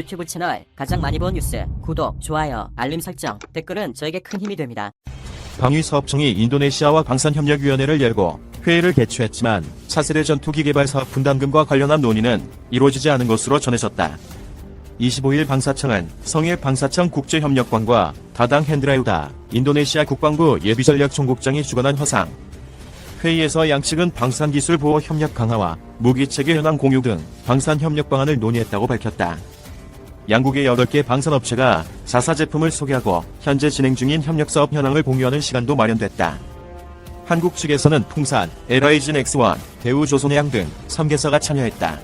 유튜브 채널 가장 많이 본 뉴스, 구독, 좋아요, 알림 설정, 댓글은 저에게 큰 힘이 됩니다. 방위사업청이 인도네시아와 방산협력위원회를 열고 회의를 개최했지만 차세대 전투기 개발 사업 분담금과 관련한 논의는 이루어지지 않은 것으로 전해졌다. 25일 방사청은 성일 방사청 국제협력관과 다당 헨드라유다 인도네시아 국방부 예비전략총국장이 주관한 화상 회의에서 양측은 방산기술 보호 협력 강화와 무기체계 현황 공유 등 방산협력 방안을 논의했다고 밝혔다. 양국의 8개 방산업체가 자사 제품을 소개하고 현재 진행 중인 협력사업 현황을 공유하는 시간도 마련됐다. 한국 측에서는 풍산, LI진 X1, 대우조선해양 등 3개사가 참여했다.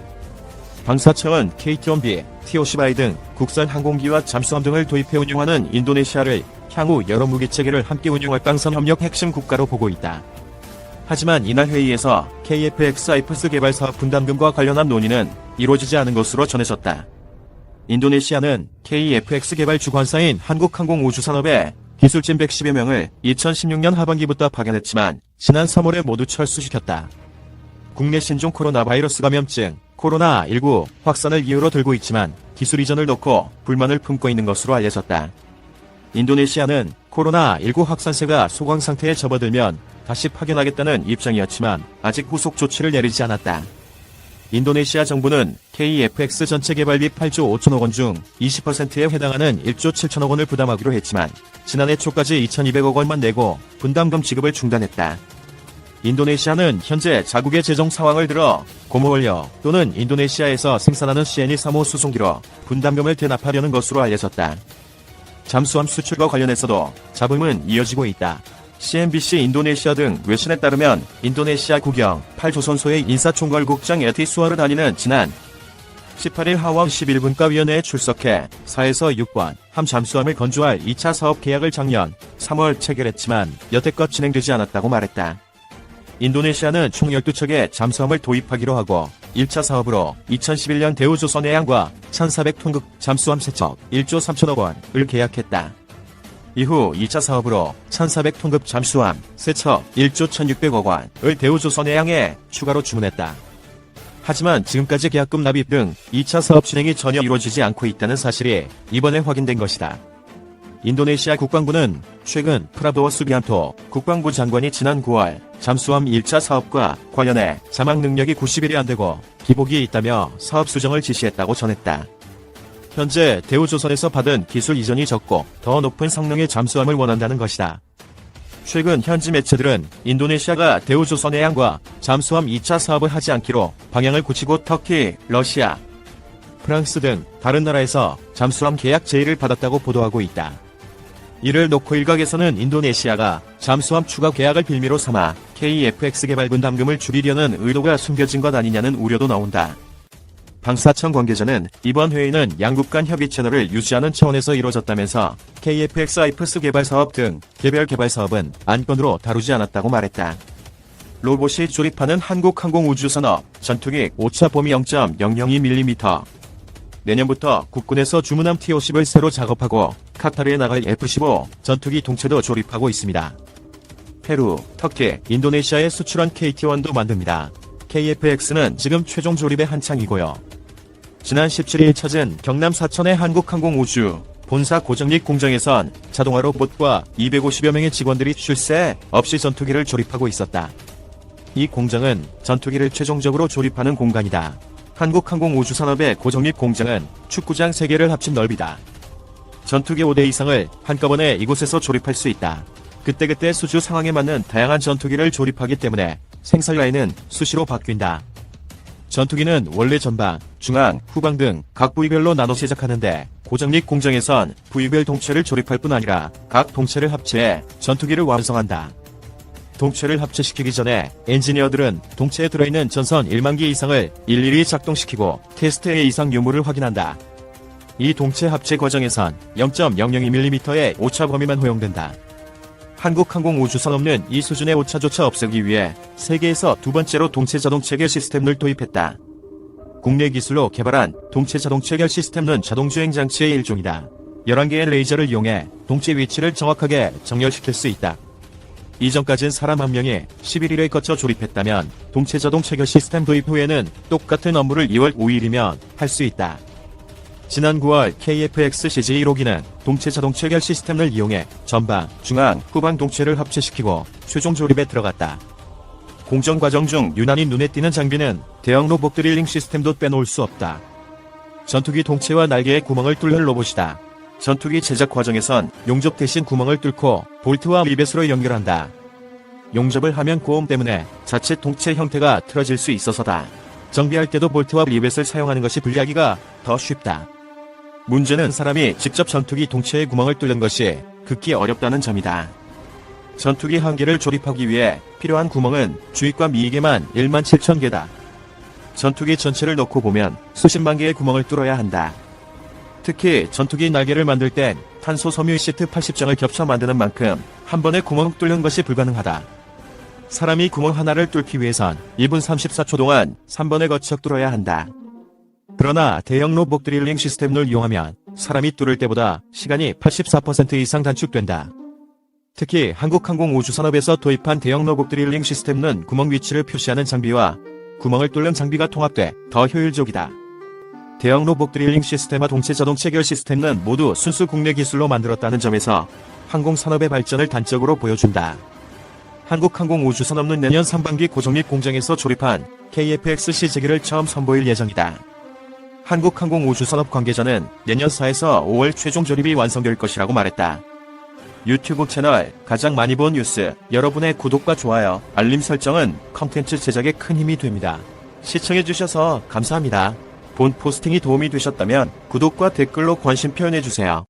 방사청은 KT-1B, TOC바이 등 국산 항공기와 잠수함 등을 도입해 운용하는 인도네시아를 향후 여러 무기체계를 함께 운용할 방산협력 핵심 국가로 보고 있다. 하지만 이날 회의에서 KF-X-IPS 개발 사업 분담금과 관련한 논의는 이루어지지 않은 것으로 전해졌다. 인도네시아는 KF-X 개발 주관사인 한국항공우주산업에 기술진 110여 명을 2016년 하반기부터 파견했지만 지난 3월에 모두 철수시켰다. 국내 신종 코로나 바이러스 감염증 코로나19 확산을 이유로 들고 있지만 기술 이전을 놓고 불만을 품고 있는 것으로 알려졌다. 인도네시아는 코로나19 확산세가 소강 상태에 접어들면 다시 파견하겠다는 입장이었지만 아직 후속 조치를 내리지 않았다. 인도네시아 정부는 KF-X 전체 개발비 8조 5천억 원 중 20%에 해당하는 1조 7천억 원을 부담하기로 했지만 지난해 초까지 2,200억 원만 내고 분담금 지급을 중단했다. 인도네시아는 현재 자국의 재정 상황을 들어 고무원료 또는 인도네시아에서 생산하는 CNE 3호 수송기로 분담금을 대납하려는 것으로 알려졌다. 잠수함 수출과 관련해서도 잡음은 이어지고 있다. CNBC 인도네시아 등 외신에 따르면 인도네시아 국영 8조선소의 인사총괄국장 에티수아르 다니는 지난 18일 하원 11분과위원회에 출석해 4에서 6번 함 잠수함을 건조할 2차 사업 계약을 작년 3월 체결했지만 여태껏 진행되지 않았다고 말했다. 인도네시아는 총 12척의 잠수함을 도입하기로 하고 1차 사업으로 2011년 대우조선해양과 1,400톤급 잠수함 3척 1조 3천억 원을 계약했다. 이후 2차 사업으로 1,400톤급 잠수함 3척 1조 1,600억 원을 대우조선해양에 추가로 주문했다. 하지만 지금까지 계약금 납입 등 2차 사업 진행이 전혀 이루어지지 않고 있다는 사실이 이번에 확인된 것이다. 인도네시아 국방부는 최근 프라보워 수비안토 국방부 장관이 지난 9월 잠수함 1차 사업과 관련해 자막 능력이 90일이 안되고 기복이 있다며 사업 수정을 지시했다고 전했다. 현재 대우조선에서 받은 기술 이전이 적고 더 높은 성능의 잠수함을 원한다는 것이다. 최근 현지 매체들은 인도네시아가 대우조선해양과 잠수함 2차 사업을 하지 않기로 방향을 굳히고 터키, 러시아, 프랑스 등 다른 나라에서 잠수함 계약 제의를 받았다고 보도하고 있다. 이를 놓고 일각에서는 인도네시아가 잠수함 추가 계약을 빌미로 삼아 KF-X 개발 분담금을 줄이려는 의도가 숨겨진 것 아니냐는 우려도 나온다. 방사청 관계자는 이번 회의는 양국 간 협의 채널을 유지하는 차원에서 이루어졌다면서 KF-X-IPS 개발 사업 등 개별 개발 사업은 안건으로 다루지 않았다고 말했다. 로봇이 조립하는 한국항공우주산업 전투기 5차 범위 0.002mm 내년부터 국군에서 주문함 T-50을 새로 작업하고 카타르에 나갈 F-15 전투기 동체도 조립하고 있습니다. 페루, 터키, 인도네시아에 수출한 KT-1도 만듭니다. KF-X는 지금 최종 조립의 한창이고요. 지난 17일 찾은 경남 사천의 한국항공우주 본사 고정립 공장에선 자동화 로봇과 250여 명의 직원들이 쉴 새 없이 전투기를 조립하고 있었다. 이 공장은 전투기를 최종적으로 조립하는 공간이다. 한국항공우주산업의 고정립 공장은 축구장 3개를 합친 넓이다. 전투기 5대 이상을 한꺼번에 이곳에서 조립할 수 있다. 그때그때 수주 상황에 맞는 다양한 전투기를 조립하기 때문에 생산 라인은 수시로 바뀐다. 전투기는 원래 전방, 중앙, 후방 등 각 부위별로 나눠 제작하는데 고정립 공장에선 부위별 동체를 조립할 뿐 아니라 각 동체를 합체해 전투기를 완성한다. 동체를 합체시키기 전에 엔지니어들은 동체에 들어있는 전선 1만 개 이상을 일일이 작동시키고 테스트의 이상 유무를 확인한다. 이 동체 합체 과정에선 0.002mm의 오차 범위만 허용된다. 한국항공우주산업은 이 수준의 오차조차 없애기 위해 세계에서 두 번째로 동체 자동 체결 시스템을 도입했다. 국내 기술로 개발한 동체 자동 체결 시스템은 자동주행 장치의 일종이다. 11개의 레이저를 이용해 동체 위치를 정확하게 정렬시킬 수 있다. 이전까진 사람 1명이 11일에 거쳐 조립했다면 동체 자동 체결 시스템 도입 후에는 똑같은 업무를 2월 5일이면 할 수 있다. 지난 9월 KFX CG1호기는 동체 자동 체결 시스템을 이용해 전방, 중앙, 후방 동체를 합체시키고 최종 조립에 들어갔다. 공정 과정 중 유난히 눈에 띄는 장비는 대형 로봇 드릴링 시스템도 빼놓을 수 없다. 전투기 동체와 날개에 구멍을 뚫는 로봇이다. 전투기 제작 과정에선 용접 대신 구멍을 뚫고 볼트와 리벳으로 연결한다. 용접을 하면 고음 때문에 자체 동체 형태가 틀어질 수 있어서다. 정비할 때도 볼트와 리벳을 사용하는 것이 분리하기가 더 쉽다. 문제는 사람이 직접 전투기 동체에 구멍을 뚫는 것이 극히 어렵다는 점이다. 전투기 한 개를 조립하기 위해 필요한 구멍은 주익과 미익에만 17,000개다. 전투기 전체를 넣고 보면 수십만 개의 구멍을 뚫어야 한다. 특히 전투기 날개를 만들 땐 탄소 섬유 시트 80장을 겹쳐 만드는 만큼 한 번에 구멍 뚫는 것이 불가능하다. 사람이 구멍 하나를 뚫기 위해선 2분 34초 동안 3번에 거쳐 뚫어야 한다. 그러나 대형 로봇 드릴링 시스템을 이용하면 사람이 뚫을 때보다 시간이 84% 이상 단축된다. 특히 한국항공우주산업에서 도입한 대형 로봇 드릴링 시스템은 구멍 위치를 표시하는 장비와 구멍을 뚫는 장비가 통합돼 더 효율적이다. 대형 로봇 드릴링 시스템과 동체 자동 체결 시스템은 모두 순수 국내 기술로 만들었다는 점에서 항공산업의 발전을 단적으로 보여준다. 한국항공우주산업은 내년 상반기 고정립 공장에서 조립한 KFX CG를 처음 선보일 예정이다. 한국항공우주산업 관계자는 내년 4에서 5월 최종 조립이 완성될 것이라고 말했다. 유튜브 채널 가장 많이 본 뉴스, 여러분의 구독과 좋아요, 알림 설정은 컨텐츠 제작에 큰 힘이 됩니다. 시청해주셔서 감사합니다. 본 포스팅이 도움이 되셨다면 구독과 댓글로 관심 표현해주세요.